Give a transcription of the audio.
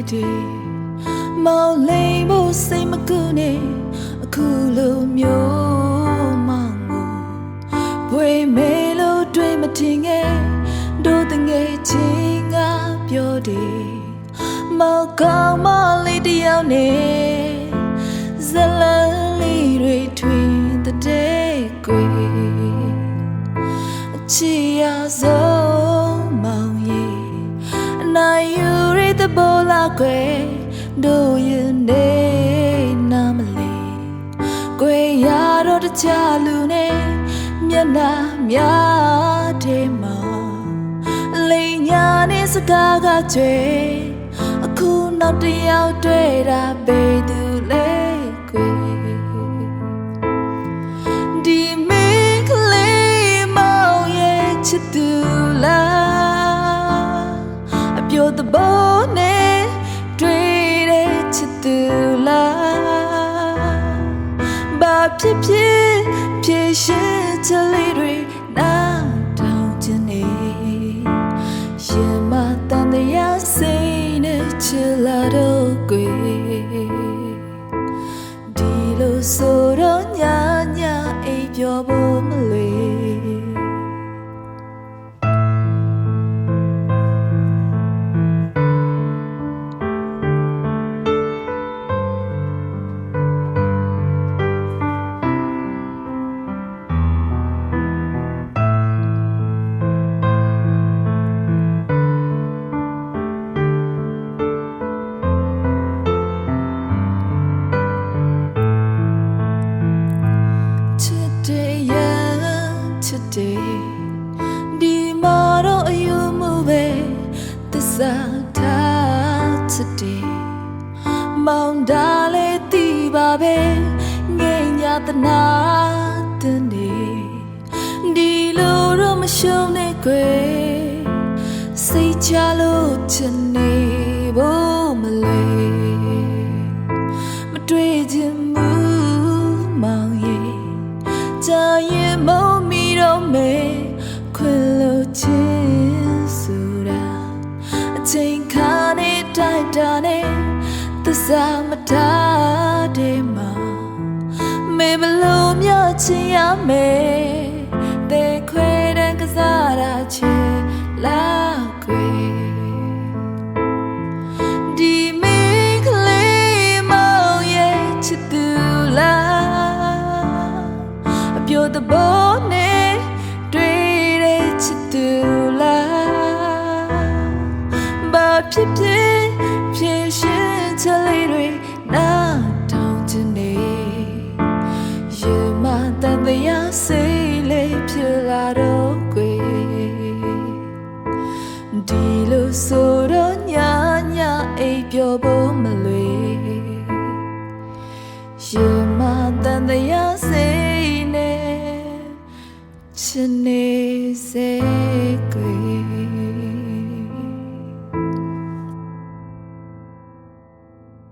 ဒီမောင်လိမ်ဖို့စိတ်မကူနဲ့အခုလိုမျိုးမောင်ကိုဘွေမဲလို့တွေးမထင်ခဲ့တို့တငယ်ချင်းကပြောတယ်မောင်ကောင်းမလေးတယောက်နဲ့ဇလန်းလေးတွေထွင်တဲ့ကွယ်အချီရဆုံးမောင်ရဲ့အနိုင်ယူရတဲ့ဘောလာကွယ်တို့ရင်နေနာမလေးကွယ်ရတော့တခြားလူနဲ့မျက်နှာများတယ်မောင်လိန်ညာနဲ့စကားကကျွဲအခုနောက်တစ်ယောက်တွေ့တာပေသူလဲကွယ်ဒီမင်းကလေးမောင်ရဲ့ချစ်သူလားအပြိုတဘောနဲ့တွေ့တဲ့ချစ်သူလားဘာဖြစ်ဖြစ်ဖြေရှင်းချလေးတွေနားထောင်ခြင်းနေရင်မတန်တရားစိတ်နဲ့ချစ်လာတော့ကွယ်ဒီလိုဆိုတော့ညာအိပ်ပျော်ဖို့မလွယ်ဒီမှာတော့အယူမှုပဲသစ္စာထားချစ်တယ်မောင်ဒါလေးတီးပါပဲငိမ့်ညာတနာတင်နေဒီလိုတော့မရှုံးနဲ့ကွယ်စိတ်ချလို့ချင်နေဖို့မလွယ်မတွေ့ချင်ဘူးမောင်ရဲ့ကြာရင်မုံမီတော့မယ်ခွင်လို့ချင်ဆိုတာအချိန်ခါနဲ့တိုက်တာနဲ့သစ္စာမထားတဲ့မှာမေဘလို့မြချင်ရမယ်တဲ့ခွေတဲ့ကစားတာချင်လာခွေဒီမင်းကလေးမောင်ရဲ့ချစ်သူလားအပြိုတဘောနဲ့တွေ့တဲ့ချစ်သူလားဘာဖြစ်ဖြစ်ဖြေရှင်းချလေးတွေနားထောင်ခြင်းနေရေမတန်တရားစိတ်လေးဖြစ်လာတော့ကွယ်ဒီလိုဆိုတော့ညာအိပ်ပျော်ဖို့မလွယ်ရေမတန်တရားစိတ်နဲ့ချစ်နေစေကွယ်